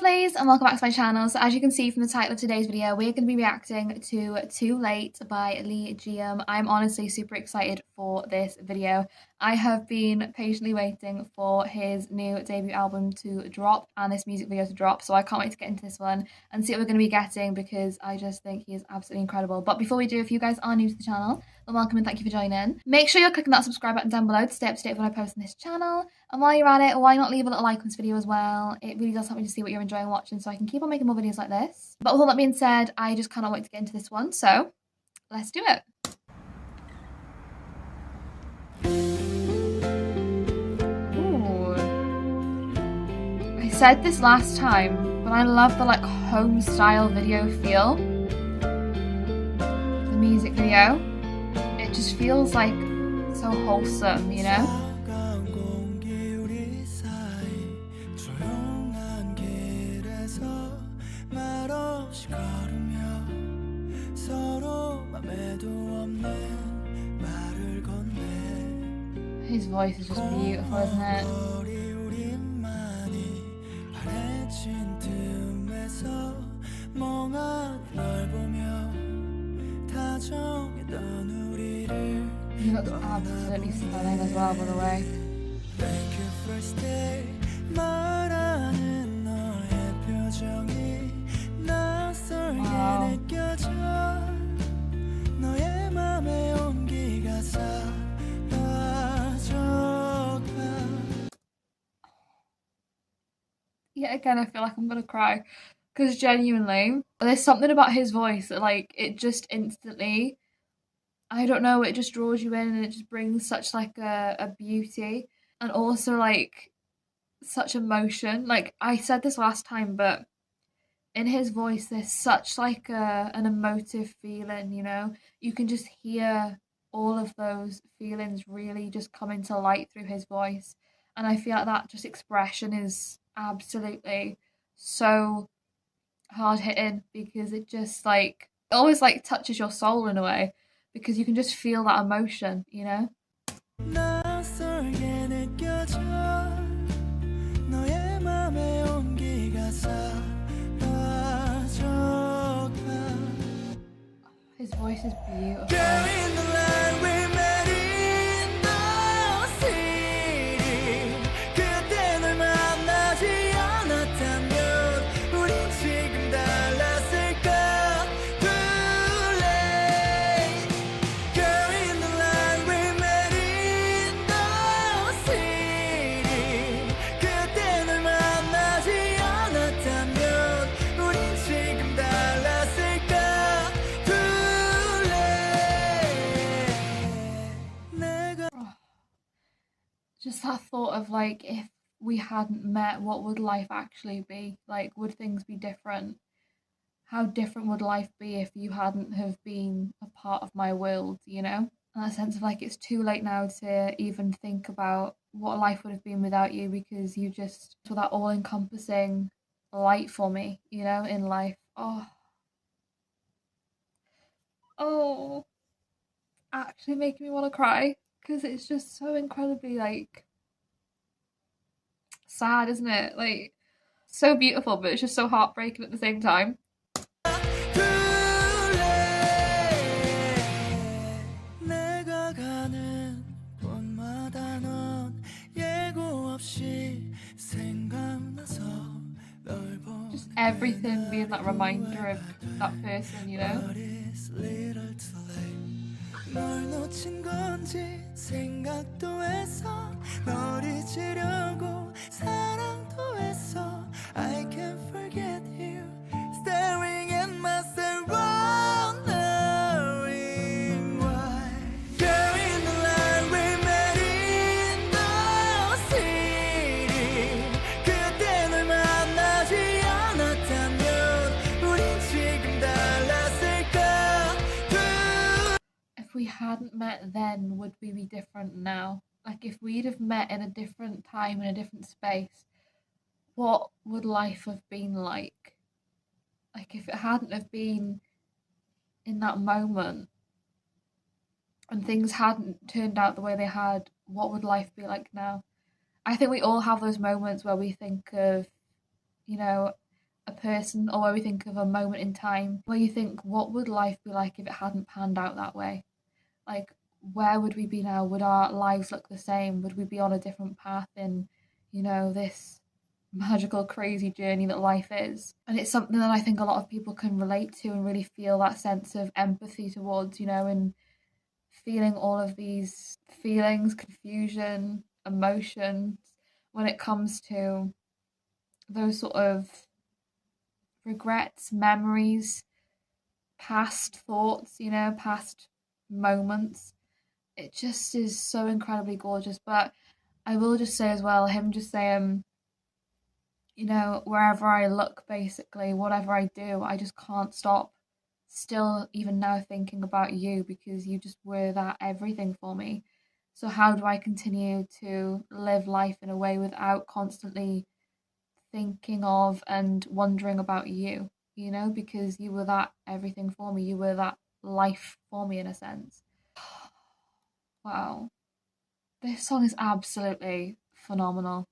lovelies, and welcome back to my channel. So as you can see from the title of today's video, we're going to be reacting to Too Late by Jiham. I'm honestly super excited for this video. I have been patiently waiting for his new debut album to drop and this music video to drop, so I can't wait to get into this one and see what we're going to be getting because I just think he is absolutely incredible. But before we do, if you guys are new to the channel, then welcome and thank you for joining. Make sure you're clicking that subscribe button down below to stay up to date with what I post on this channel. And while you're at it, why not leave a little like on this video as well? It really does help me to see what you're enjoying watching so I can keep on making more videos like this. But with all that being said, I just cannot wait to get into this one, so let's do it. Ooh. I said this last time, but I love the like home style video feel. The music video, it just feels like so wholesome, you know? His voice is just beautiful, isn't it? He looks absolutely stunning as well, by the way. Wow. Yet again, I feel like I'm gonna cry because genuinely, there's something about his voice that like it just instantly, I don't know, it just draws you in and it just brings such like a beauty and also like such emotion. Like I said this last time, but in his voice there's such like an emotive feeling, you know? You can just hear all of those feelings really just coming to light through his voice. And I feel like that just expression is absolutely so hard hitting because it just like it always like touches your soul in a way because you can just feel that emotion, you know? His voice is beautiful. Just that thought of like, if we hadn't met, what would life actually be? Like, would things be different? How different would life be if you hadn't have been a part of my world, you know? And that sense of like, it's too late now to even think about what life would have been without you because you just were that all encompassing light for me, you know, in life. Oh, actually making me want to cry because it's just so incredibly like sad, isn't it? Like so beautiful, but it's just so heartbreaking at the same time. Just everything being that reminder of that person, you know? 널 놓친 건지 생각도 했어 널 잊으려고 사랑도 했어 I can't forget you staring at myself wondering why Girl in the line we met in the city 그때 널 만나지 않았다면 우린 지금 달랐을까 If we hadn't met then, would we be different now? Like if we'd have met in a different time, in a different space, what would life have been like? Like if it hadn't have been in that moment and things hadn't turned out the way they had, what would life be like now? I think we all have those moments where we think of, you know, person or where we think of a moment in time where you think, what would life be like if it hadn't panned out that way? Like, where would we be now? Would our lives look the same? Would we be on a different path in, this magical, crazy journey that life is? And it's something that I think a lot of people can relate to and really feel that sense of empathy towards, and feeling all of these feelings, confusion, emotions when it comes to those sort of regrets, memories, past thoughts, past moments. It just is so incredibly gorgeous. But I will just say as well, him just saying, wherever I look, basically, whatever I do, I just can't stop still, even now, thinking about you because you just were that everything for me. So, how do I continue to live life in a way without constantly thinking of and wondering about you, because you were that everything for me. You were that life for me in a sense. Wow. This song is absolutely phenomenal.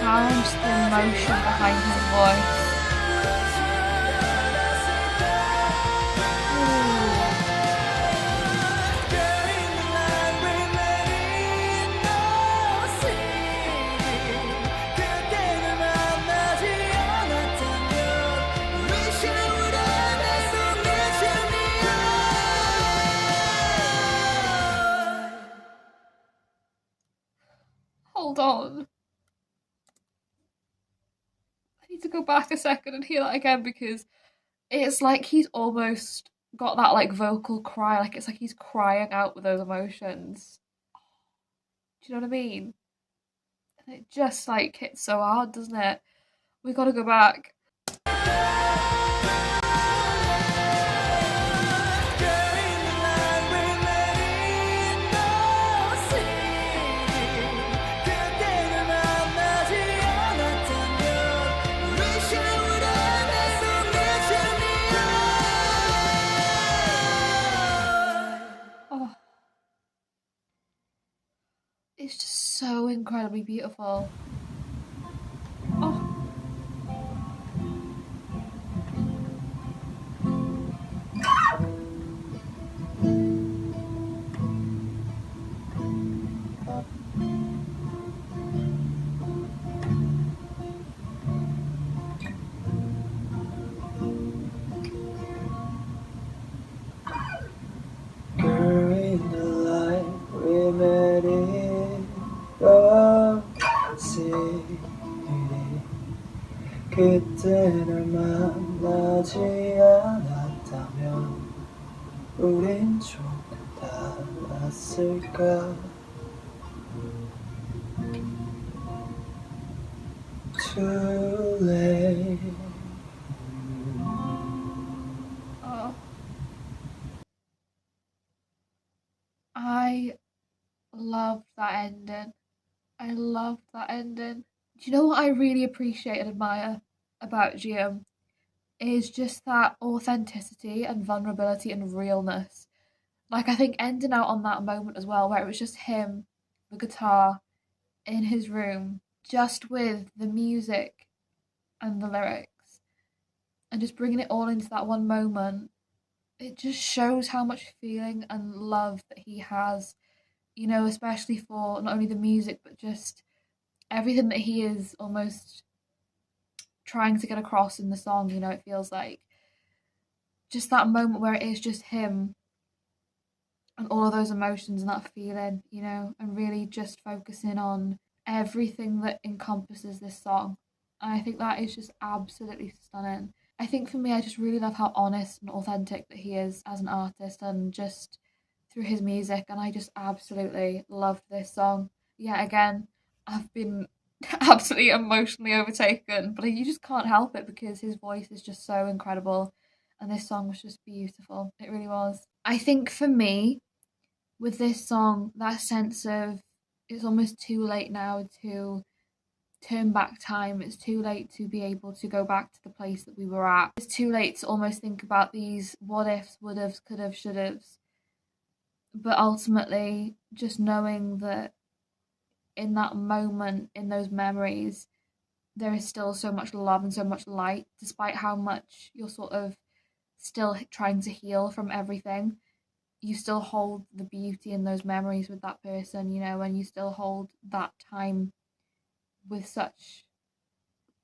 And just the emotion behind his voice. Hold on. I need to go back a second and hear that again because it's like he's almost got that like vocal cry, like it's like he's crying out with those emotions. Do you know what I mean? And it just like hits so hard, doesn't it? We gotta go back. Oh, it's just so incredibly beautiful. Oh. Girl, in the light we met in the city. 그때 널 만나지 않았다면 우린 조금 달랐을까. Too late. Oh. I loved that ending. I loved that ending. Do you know what I really appreciate and admire about Jiham? Is just that authenticity and vulnerability and realness. Like, I think ending out on that moment as well, where it was just him, the guitar, in his room, just with the music and the lyrics, and just bringing it all into that one moment, it just shows how much feeling and love that he has, especially for not only the music, but just everything that he is almost trying to get across in the song. It feels like just that moment where it is just him and all of those emotions and that feeling, and really just focusing on everything that encompasses this song. And I think that is just absolutely stunning. I think for me, I just really love how honest and authentic that he is as an artist and just through his music. And I just absolutely loved this song. Yeah, again, I've been absolutely emotionally overtaken, but you just can't help it because his voice is just so incredible. And this song was just beautiful. It really was. I think for me, with this song, that sense of it's almost too late now to turn back time. It's too late to be able to go back to the place that we were at. It's too late to almost think about these what ifs, would haves, could have, should haves. But ultimately, just knowing that in that moment, in those memories, there is still so much love and so much light, despite how much you're sort of still trying to heal from everything. You still hold the beauty in those memories with that person, you know, and you still hold that time with such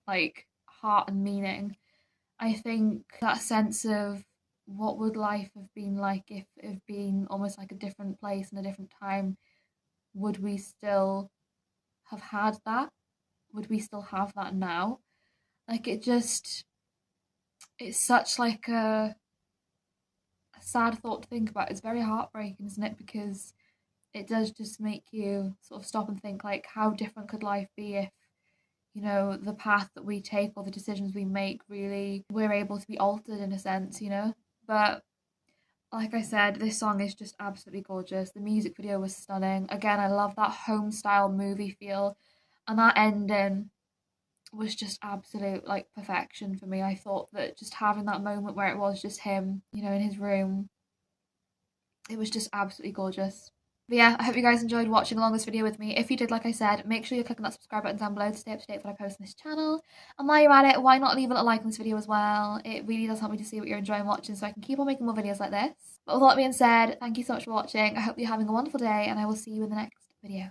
like heart and meaning. I think that sense of what would life have been like if it had been almost like a different place and a different time, would we still have had that? Would we still have that now? Like it's such like a sad thought to think about. It's very heartbreaking, isn't it? Because it does just make you sort of stop and think like how different could life be if, you know, the path that we take or the decisions we make really we're able to be altered in a sense, you know? But like I said, this song is just absolutely gorgeous. The music video was stunning. Again, I love that home style movie feel. And that ending was just absolute like perfection for me. I thought that just having that moment where it was just him, you know, in his room, it was just absolutely gorgeous. But yeah, I hope you guys enjoyed watching along this video with me. If you did, like I said, make sure you're clicking that subscribe button down below to stay up to date with what I post on this channel. And while you're at it, why not leave a little like on this video as well? It really does help me to see what you're enjoying watching so I can keep on making more videos like this. But with all that being said, thank you so much for watching. I hope you're having a wonderful day and I will see you in the next video.